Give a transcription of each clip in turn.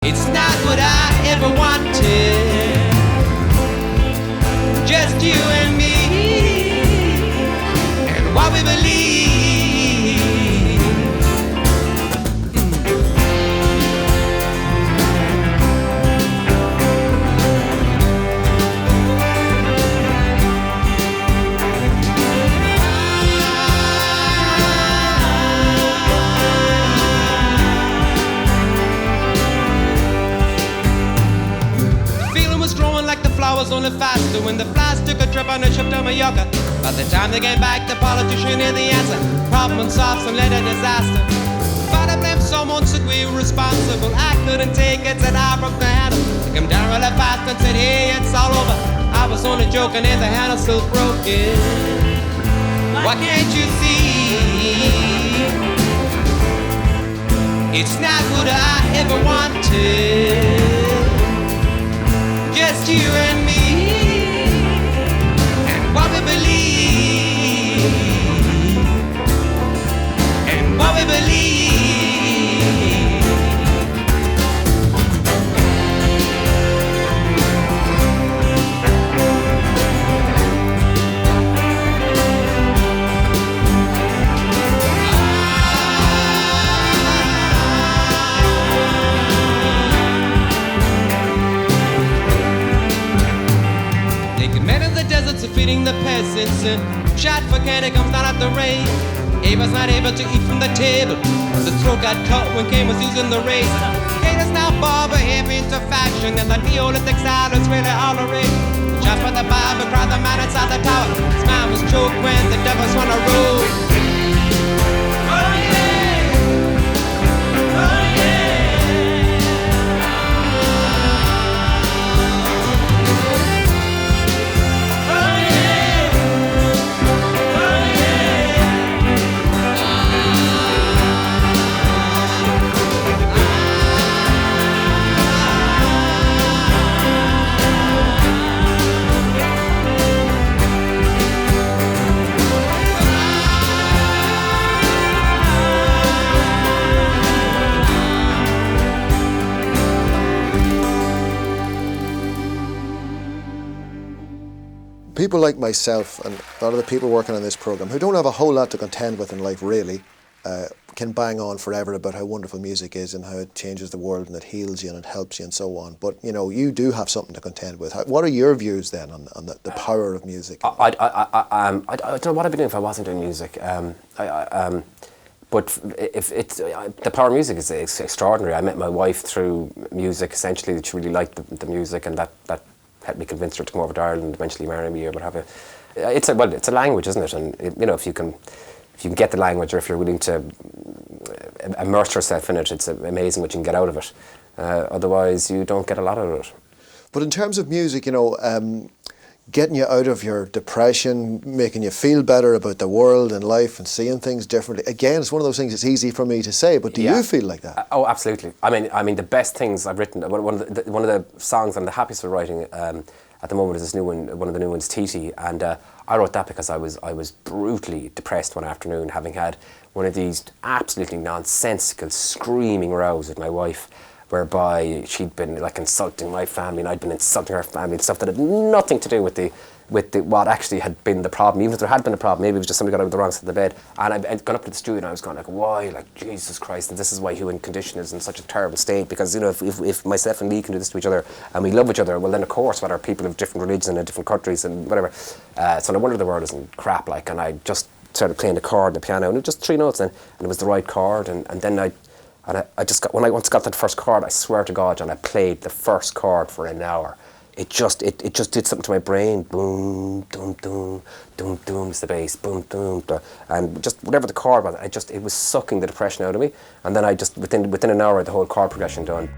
It's not what I ever wanted, just you and me, and what we believe. Was only faster when the flies took a trip on a ship to Mallorca. By the time they came back, the politician knew the answer. Problem solved, some later disaster. But I blame someone, said we were responsible. I couldn't take it, said I broke the handle. They came down really fast and said, hey, it's all over. I was only joking and the handle's still broken. Why can't you see? It's not what I ever wanted, just you and me, and what we believe, and what we believe. Feeding the peasants and shot for candy comes down at the rain. Ava's not able to eat from the table. The throat got cut when Cain was using the razor. Haters now barber him into fashion, and the Neolithic style is really all the rage. Shot for the Bible, cried the man inside the tower. His mind was choked when the devils on a road. Oh yeah, oh yeah. People like myself and a lot of the people working on this program who don't have a whole lot to contend with in life really can bang on forever about how wonderful music is and how it changes the world and it heals you and it helps you and so on. But you know, you do have something to contend with. What are your views then on the power of music? I don't know what I'd be doing if I wasn't doing music. But if it's the power of music is extraordinary. I met my wife through music. Essentially, she really liked the music, and that helped me convince her to come over to Ireland, eventually marry me or whatever. It's a language, isn't it? And you know, if you can get the language, or if you're willing to immerse yourself in it, it's amazing what you can get out of it. Otherwise, you don't get a lot out of it. But in terms of music, you know, getting you out of your depression, making you feel better about the world and life and seeing things differently. Again, it's one of those things it's easy for me to say, but do you feel like that? Oh, absolutely. I mean, the best things I've written, one of the songs I'm the happiest for writing at the moment is this new one, one of the new ones, Titi, and I wrote that because I was brutally depressed one afternoon, having had one of these absolutely nonsensical screaming rows with my wife, whereby she'd been like insulting my family and I'd been insulting her family and stuff that had nothing to do with the what actually had been the problem. Even if there had been a problem, maybe it was just somebody got out of the wrong side of the bed. And I'd gone up to the studio and I was going like, why? Like, Jesus Christ, and this is why human condition is in such a terrible state, because, you know, if myself and Lee can do this to each other and we love each other, well then of course what are people of different religions and in different countries and whatever. So no wonder the world isn't crap, like, and I just started playing the chord on the piano, and it was just 3 notes and it was the right chord, and then I just got, when I once got that first chord, I swear to God, John, I played the first chord for an hour. It just did something to my brain. Boom, dum, dum, dum, dum, it's the bass, boom, dum, dum. And just whatever the chord was, it was sucking the depression out of me. And then I just, within an hour, the whole chord progression done.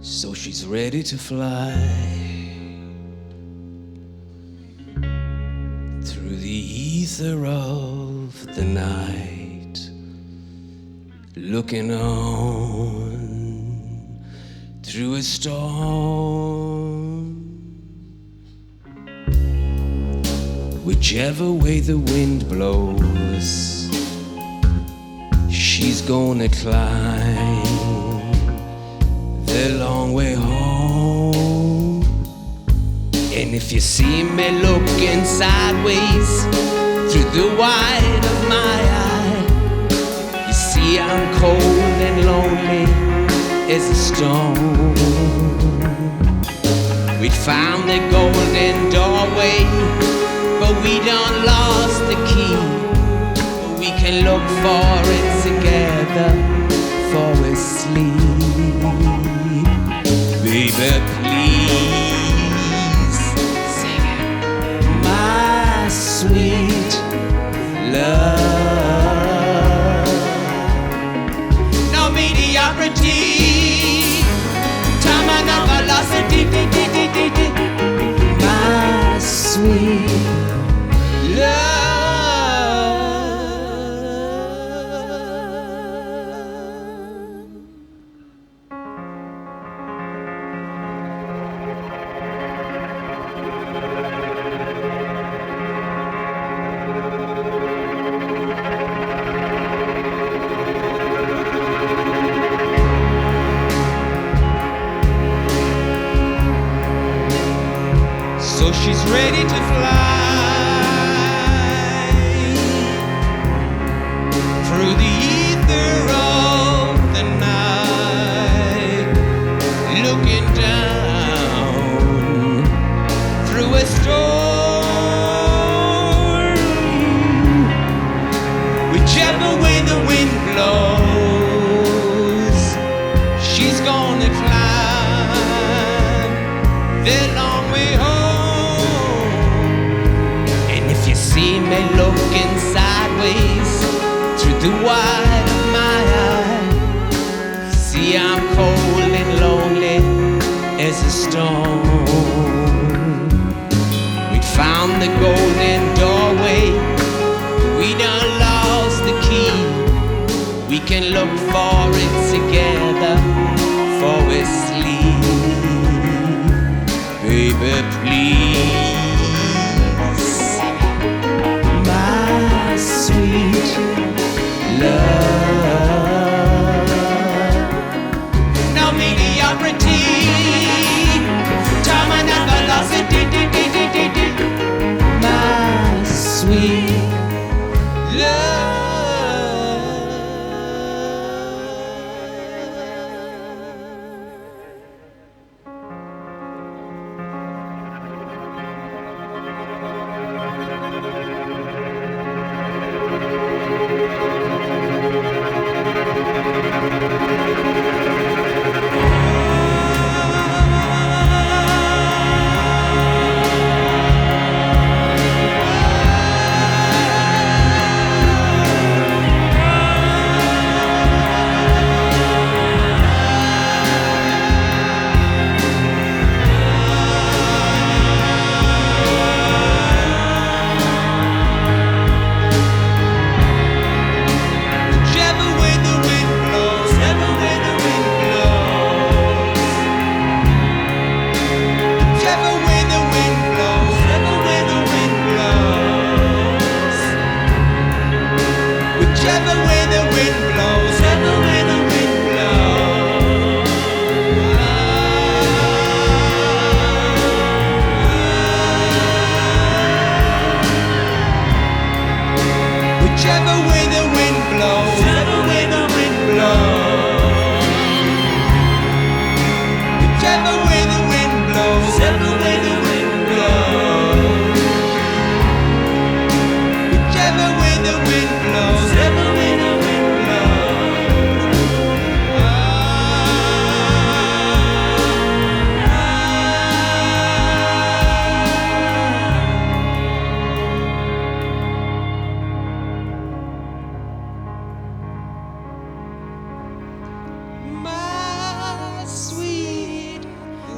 So she's ready to fly through the ether of the night, looking on through a storm. Whichever way the wind blows, she's gonna climb the long way home. And if you see me looking sideways through the wide of my eye, you see I'm cold and lonely as a stone. We found the golden doorway, but we done lost the key. But we can look for it together before we sleep. Baby, please sing it. My sweet love. No mediocrity. Time and velocity. My sweet love. So she's ready to fly through the ether of the night, looking down through a storm. Whichever way the wind blows, she's gonna climb the long way home. See me looking sideways through the wide of my eye. See I'm cold and lonely as a stone. We found the golden doorway, we done lost the key. We can look for it together before we sleep. Baby, please. Sweet love. No mediocrity. Time and velocity. My sweet love.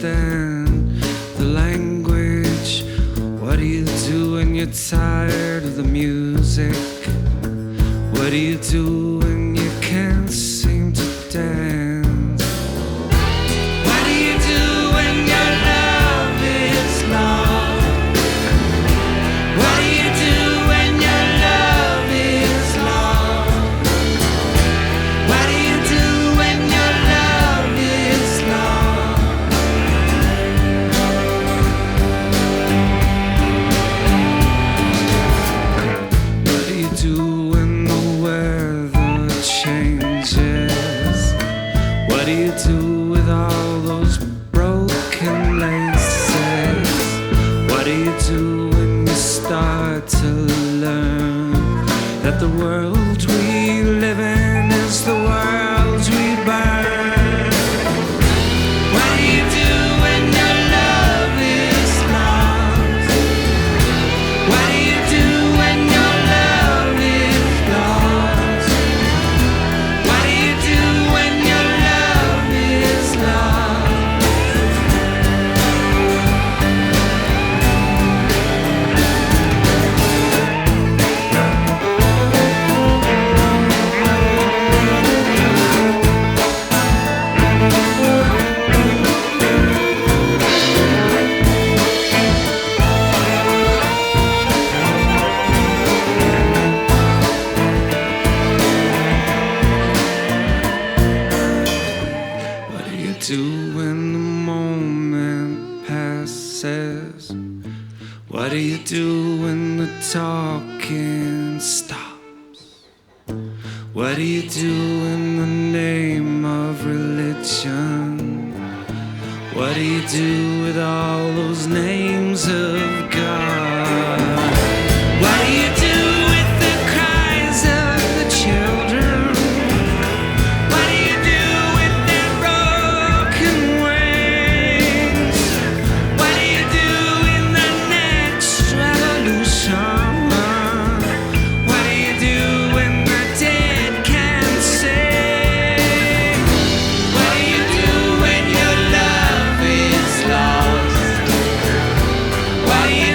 understand the language? What do you do when you're tired of the music? What do you do when you can't seem to dance? What do you do when your love is lost? What do you do when your love is lost? What do you do when your love is lost? What do you do when the weather changes? What do you do with all those broken laces? What do you do when you start to learn that the world we live in is the world we burn? What do you do when your love is lost? What do you do when your love is lost? What do you do when your love is lost? What do you do when the moment passes? What do you do when the talking stops? What do you do in the name of religion? What do you do with all those names of God? What do you do with the cries of the children? What do you do with their broken wings? What do you do in the next revolution? What do you do when the dead can't sing? What do you do when your love is lost? What do you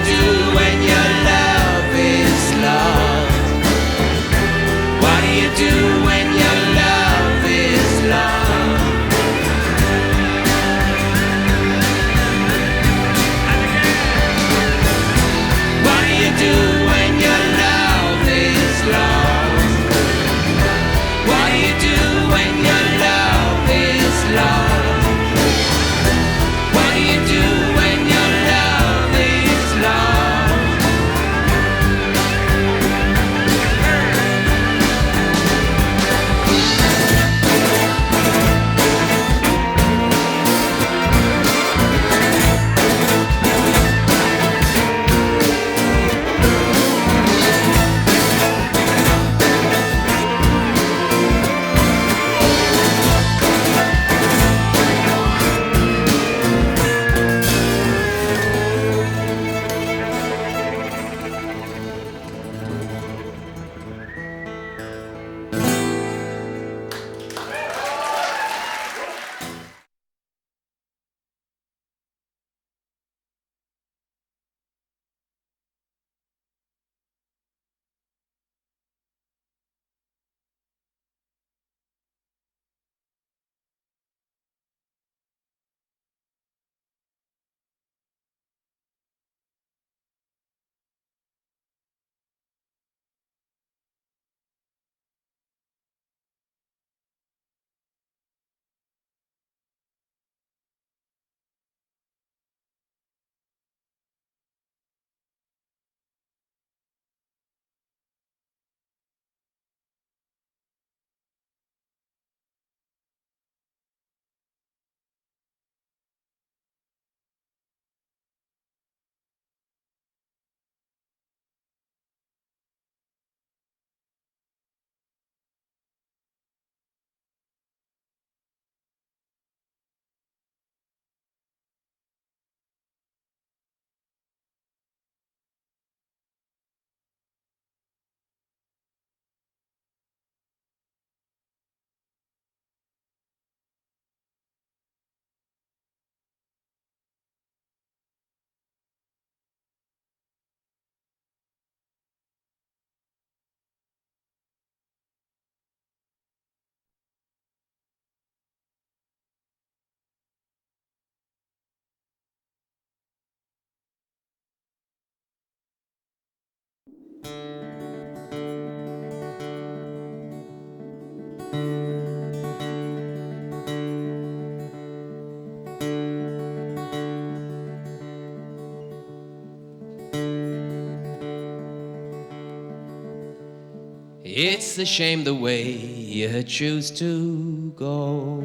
It's a shame the way you choose to go.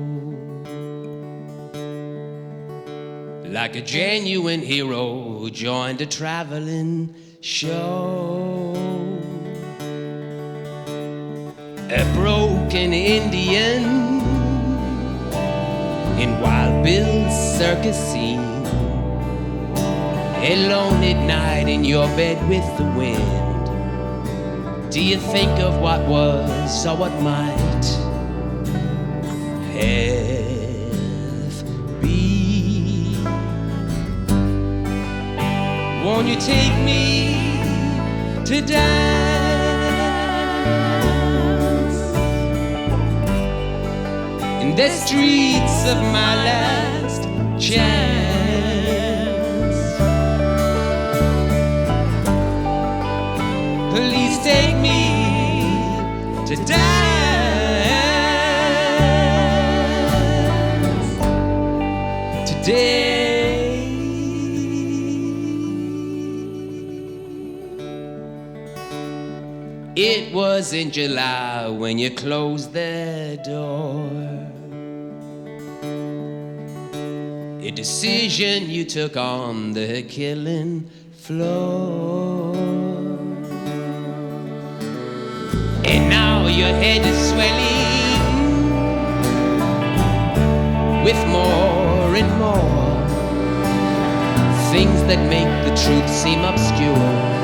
Like a genuine hero who joined a traveling show. A broken Indian in Wild Bill's circus scene. Alone at night in your bed with the wind. Do you think of what was or what might have been? Won't you take me to dance in the streets of my last chance? Please take me to dance today. It was in July when you closed the door. A decision you took on the killing floor. And now your head is swelling with more and more things that make the truth seem obscure.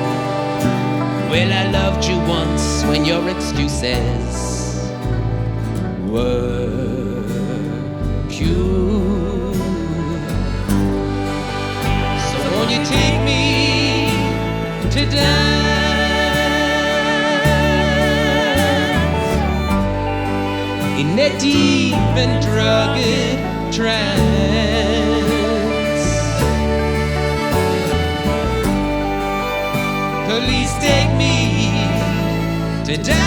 Well, I loved you once when your excuses were pure. So won't you take me to dance in a deep and drugged trance? Please take me to dance.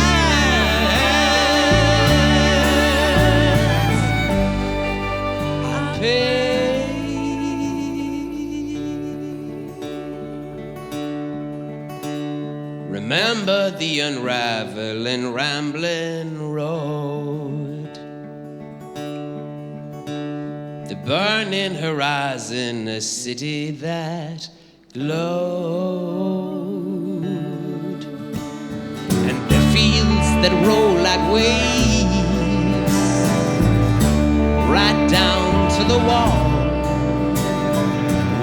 I'll pay. Remember the unraveling, rambling road, the burning horizon, a city that glowed, and the fields that roll like waves right down to the wall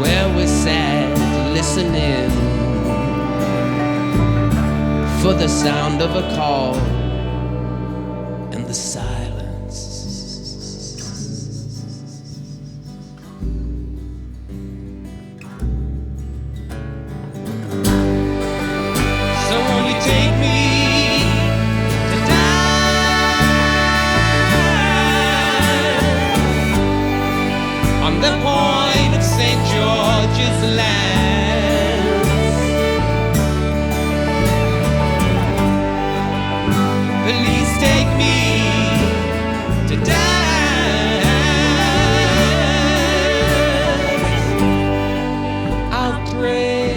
where we sat listening for the sound of a call and the silence. So won't you take me to die on the point of St. George's Land? Please take me to dance. I'll pray.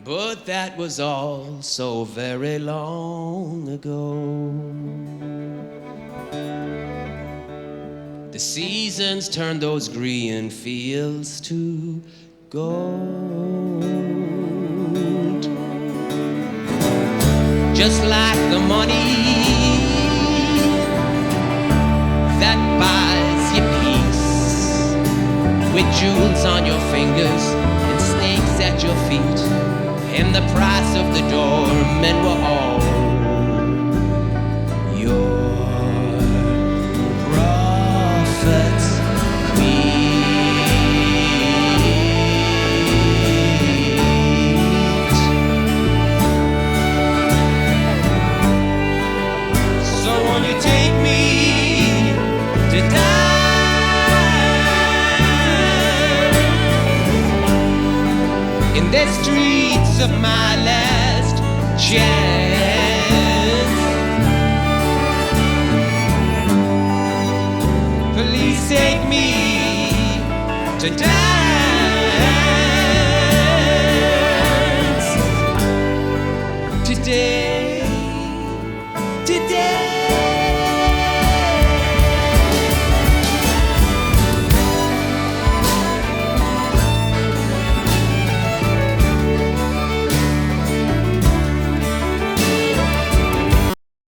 But that was all so very long ago. The seasons turned those green fields to gold. Just like the money that buys you peace, with jewels on your fingers and snakes at your feet, and the price of the doormen were all yours. the streets of my last chance. Please take me to die.